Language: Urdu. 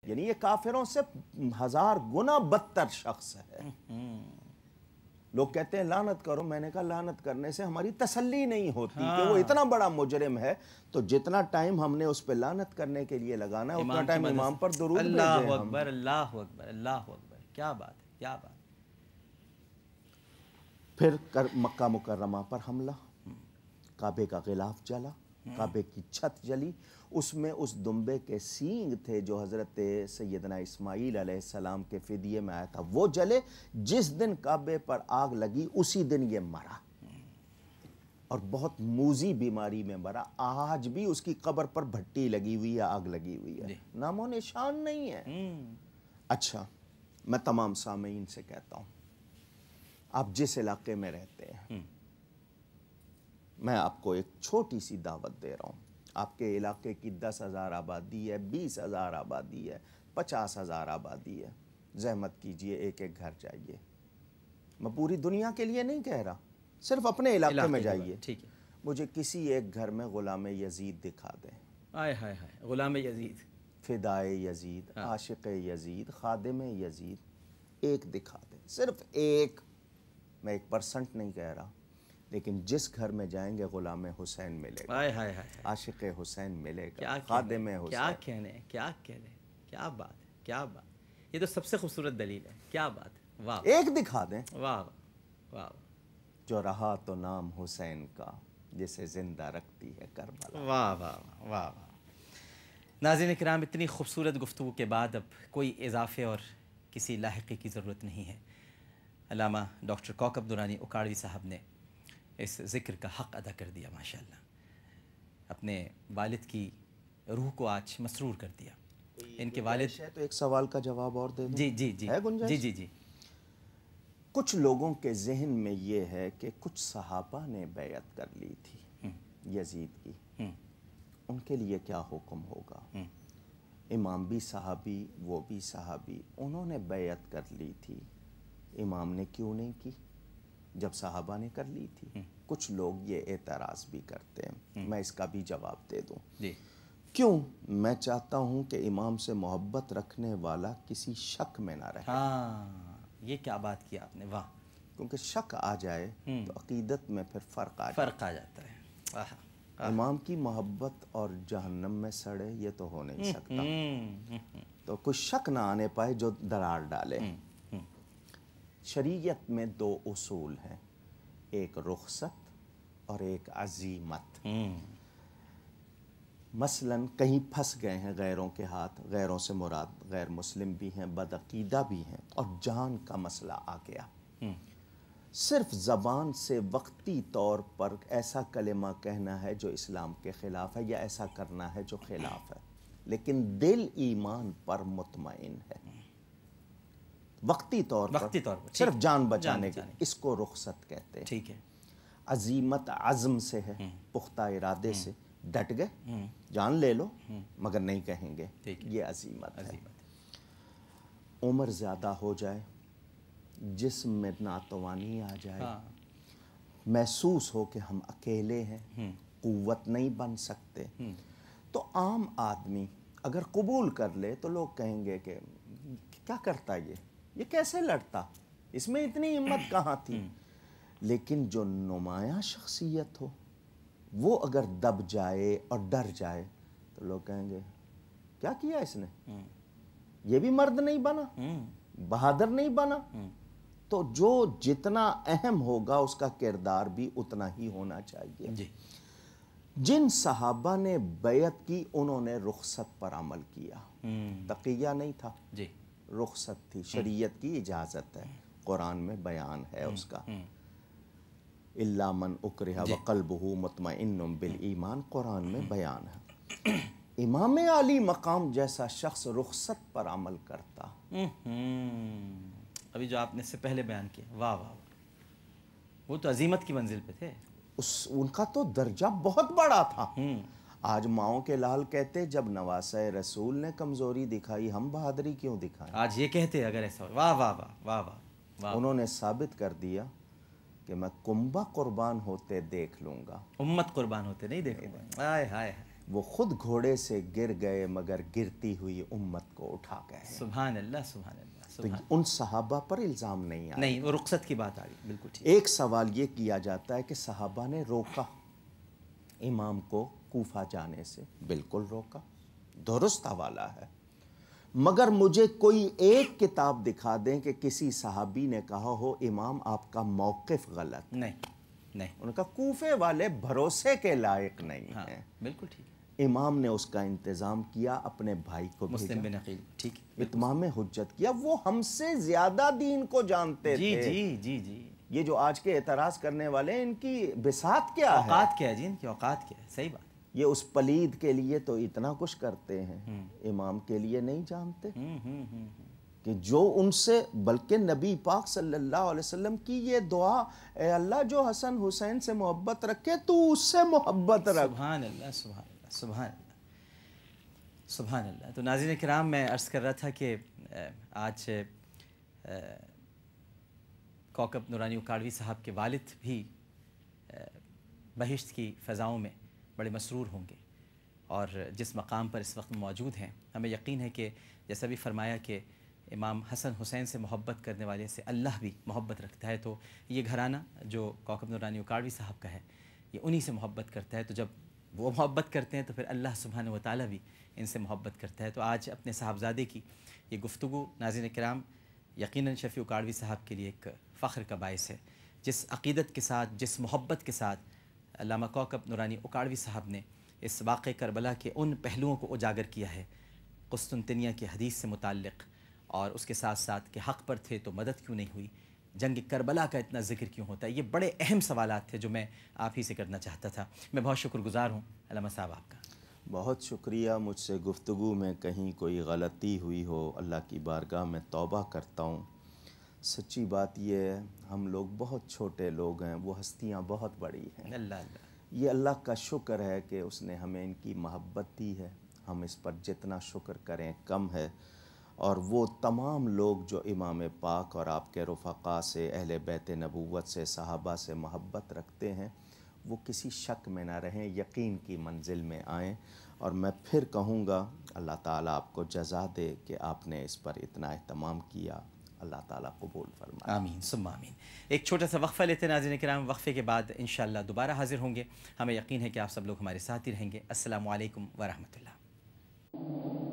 یعنی یہ کافروں سے 1000 گنا بدتر شخص ہے۔ لوگ کہتے ہیں لعنت کرو، میں نے کہا لعنت کرنے سے ہماری تسلی نہیں ہوتی کہ وہ اتنا بڑا مجرم ہے، تو جتنا ٹائم ہم نے اس پہ لعنت کرنے کے لیے لگانا ہے اتنا ٹائم امام پر درود بھیجیں ہم۔ اللہ اکبر، اللہ اکبر، اللہ اکبر، کیا بات ہے، کیا بات ہے۔ پھر مکہ مکرمہ پر حملہ، کعبے کا غلاف جلا، کعبے کی چھت جلی، اس میں اس دمبے کے سینگ تھے جو حضرت سیدنا اسماعیل علیہ السلام کے فدیے میں آیا تھا، وہ جلے۔ جس دن کعبے پر آگ لگی اسی دن یہ مرا، اور بہت موذی بیماری میں مرا۔ آج بھی اس کی قبر پر بھٹی لگی ہوئی ہے، آگ لگی ہوئی ہے، نام و نشان نہیں ہے۔ اچھا، میں تمام سامعین سے کہتا ہوں، آپ جس علاقے میں رہتے ہیں، میں آپ کو ایک چھوٹی سی دعوت دے رہا ہوں۔ آپ کے علاقے کی 10,000 آبادی ہے، 20,000 آبادی ہے، 50,000 آبادی ہے، زحمت کیجئے ایک ایک گھر جائیے۔ میں پوری دنیا کے لیے نہیں کہہ رہا، صرف اپنے علاقے میں جائیے۔ مجھے کسی ایک گھر میں غلام یزید دکھا دیں۔ آئے ہائے ہائے، غلام یزید، فدائے یزید، عاشق یزید، خادم یزید، ایک دکھا دیں، صرف ایک۔ میں 1% نہیں کہہ رہا، لیکن جس گھر میں جائیں گے غلام حسین ملے گا، عاشق حسین ملے گا، خادم حسین۔ کیا کہنے، کیا کہنے، کیا بات ہے، کیا بات۔ یہ تو سب سے خوبصورت دلیل ہے، کیا بات ہے، واہ۔ ایک دکھا دیں، واہ واہ، جو رہا تو نام حسین کا، جسے زندہ رکھتی ہے کربلا۔ واہ واہ واہ واہ۔ ناظرین کرام، اتنی خوبصورت گفتگو کے بعد اب کوئی اضافے اور کسی لاحقے کی ضرورت نہیں ہے۔ علامہ ڈاکٹر کوکب درانی اکاڑوی صاحب نے اس ذکر کا حق ادا کر دیا، ماشاءاللہ۔ اپنے والد کی روح کو آج مسرور کر دیا۔ ان کے والد، تو ایک سوال کا جواب اور دے دوں؟ جی جی جی، ہے گنجائش؟ جی جی جی۔ کچھ لوگوں کے ذہن میں یہ ہے کہ کچھ صحابہ نے بیعت کر لی تھی یزید کی، ان کے لیے کیا حکم ہوگا؟ امام بھی صحابی، وہ بھی صحابی، انہوں نے بیعت کر لی تھی، امام نے کیوں نہیں کی جب صحابہ نے کر لی تھی؟ کچھ لوگ یہ اعتراض بھی کرتے ہیں، میں اس کا بھی جواب دے دوں۔ کیوں؟ میں چاہتا ہوں کہ امام سے محبت رکھنے والا کسی شک میں نہ رہے۔ ہاں، یہ کیا بات کی آپ نے، واہ۔ کیونکہ شک آ جائے تو عقیدت میں پھر فرق آ جاتا ہے۔ امام کی محبت اور جہنم میں سڑے، یہ تو ہو نہیں سکتا۔ تو کوئی شک نہ آنے پائے جو درار ڈالے۔ شریعت میں 2 اصول ہیں، ایک رخصت اور ایک عزیمت۔ مثلاً کہیں پھنس گئے ہیں غیروں کے ہاتھ، غیروں سے مراد غیر مسلم بھی ہیں، بدعقیدہ بھی ہیں، اور جان کا مسئلہ آ گیا، صرف زبان سے وقتی طور پر ایسا کلمہ کہنا ہے جو اسلام کے خلاف ہے، یا ایسا کرنا ہے جو خلاف ہے، لیکن دل ایمان پر مطمئن ہے، وقتی طور پر صرف جان بچانے کے، اس کو رخصت کہتے ہیں۔ ٹھیک ہے۔ عزیمت عزم سے ہے، پختہ ارادے سے، ڈٹ گئے، جان لے لو مگر نہیں کہیں گے، یہ عزیمت ہے۔ عمر زیادہ ہو جائے، جسم میں ناتوانی آ جائے، محسوس ہو کہ ہم اکیلے ہیں، قوت نہیں بن سکتے، تو عام آدمی اگر قبول کر لے تو لوگ کہیں گے کہ کیا کرتا یہ کیسے لڑتا، اس میں اتنی ہمت کہاں تھی۔ لیکن جو نمایاں شخصیت ہو، وہ اگر دب جائے اور ڈر جائے تو لوگ کہیں گے کیا کیا اس نے، یہ بھی مرد نہیں بنا، بہادر نہیں بنا۔ تو جو جتنا اہم ہوگا اس کا کردار بھی اتنا ہی ہونا چاہیے۔ جن صحابہ نے بیعت کی انہوں نے رخصت پر عمل کیا، تقیہ نہیں تھا، رخصت تھی، شریعت کی اجازت ہے، قرآن میں بیان ہے اس کا، الا من اکرہ وقلبہ مطمئن بالایمان، قرآن میں بیان ہے۔ امام علی مقام جیسا شخص رخصت پر عمل کرتا، ابھی جو آپ نے اس سے پہلے بیان کیا، واہ واہ، وہ تو عظیمت کی منزل پہ تھے، ان کا تو درجہ بہت بڑا تھا۔ آج ماؤں کے لال کہتے جب نواسہ رسول نے کمزوری دکھائی ہم بہادری کیوں دکھائیں؟ آج یہ کہتے اگر ایسا ہو، واہ واہ واہ واہ واہ۔ انہوں نے ثابت کر دیا کہ میں کنبہ قربان ہوتے دیکھ لوں گا، امت قربان ہوتے نہیں دیکھوں گا۔ ہائے ہائے ہائے، وہ خود گھوڑے سے گر گئے مگر گرتی ہوئی امت کو اٹھا گئے. سبحان اللہ سبحان اللہ. تو ان صحابہ پر الزام نہیں آیا. نہیں، وہ رخصت کی بات آ گئی. بالکل ٹھیک. ایک سوال یہ کیا جاتا ہے کہ صحابہ نے روکا امام کو کوفہ جانے سے. بالکل روکا، درست حوالہ ہے. مگر مجھے کوئی ایک کتاب دکھا دیں کہ کسی صحابی نے کہا ہو امام آپ کا موقف غلط. نہیں نہیں. ان کا کوفے والے بھروسے کے لائق نہیں ہیں. بالکل ٹھیک. امام نے اس کا انتظام کیا، اپنے بھائی کو مسلم بن عقیل. ٹھیک. اتمام حجت کیا. وہ ہم سے زیادہ دین کو جانتے تھے. جی جی جی. یہ جو آج کے اعتراض کرنے والے ان کی بساط کیا ہے، اوقات کیا ہے جی، ان کی اوقات کیا ہے. صحیح بات. یہ اس پلید کے لیے تو اتنا کچھ کرتے ہیں، امام کے لیے نہیں جانتے کہ جو ان سے، بلکہ نبی پاک صلی اللہ علیہ وسلم کی یہ دعا، اے اللہ جو حسن حسین سے محبت رکھے تو اس سے محبت رکھ. سبحان اللہ سبحان اللہ سبحان اللہ سبحان اللہ. تو ناظرین کرام، میں عرض کر رہا تھا کہ آج کوکب نورانی اکاڑوی صاحب کے والد بھی بہشت کی فضاؤں میں بڑے مسرور ہوں گے، اور جس مقام پر اس وقت موجود ہیں، ہمیں یقین ہے کہ جیسا بھی فرمایا کہ امام حسن حسین سے محبت کرنے والے سے اللہ بھی محبت رکھتا ہے. تو یہ گھرانہ جو کوکب نورانی اکاڑوی صاحب کا ہے، یہ انہی سے محبت کرتا ہے. تو جب وہ محبت کرتے ہیں تو پھر اللہ سبحانہ و تعالیٰ بھی ان سے محبت کرتا ہے. تو آج اپنے صاحبزادے کی یہ گفتگو ناظرین کرام یقیناً شفیع اکاڑوی صاحب کے لیے ایک فخر کا باعث ہے. جس عقیدت کے ساتھ، جس محبت کے ساتھ علامہ کوکب نورانی اکاڑوی صاحب نے اس واقع کربلا کے ان پہلوؤں کو اجاگر کیا ہے، قسطنطنیہ کے حدیث سے متعلق، اور اس کے ساتھ ساتھ کہ حق پر تھے تو مدد کیوں نہیں ہوئی، جنگ کربلا کا اتنا ذکر کیوں ہوتا ہے. یہ بڑے اہم سوالات تھے جو میں آپ ہی سے کرنا چاہتا تھا. میں بہت شکر گزار ہوں علامہ صاحب آپ کا. بہت شکریہ. مجھ سے گفتگو میں کہیں کوئی غلطی ہوئی ہو، اللہ کی بارگاہ میں توبہ کرتا ہوں. سچی بات یہ ہے، ہم لوگ بہت چھوٹے لوگ ہیں، وہ ہستیاں بہت بڑی ہیں. اللہ اللہ. یہ اللہ کا شکر ہے کہ اس نے ہمیں ان کی محبت دی ہے. ہم اس پر جتنا شکر کریں کم ہے. اور وہ تمام لوگ جو امام پاک اور آپ کے رفقا سے، اہل بیت نبوت سے، صحابہ سے محبت رکھتے ہیں، وہ کسی شک میں نہ رہیں، یقین کی منزل میں آئیں. اور میں پھر کہوں گا اللہ تعالیٰ آپ کو جزا دے کہ آپ نے اس پر اتنا اہتمام کیا. اللہ تعالیٰ قبول فرمائے. آمین ثم آمین. ایک چھوٹا سا وقفہ لیتے ہیں ناظرین کرام. وقفے کے بعد انشاءاللہ دوبارہ حاضر ہوں گے. ہمیں یقین ہے کہ آپ سب لوگ ہمارے ساتھ ہی رہیں گے. السلام علیکم ورحمۃ اللہ.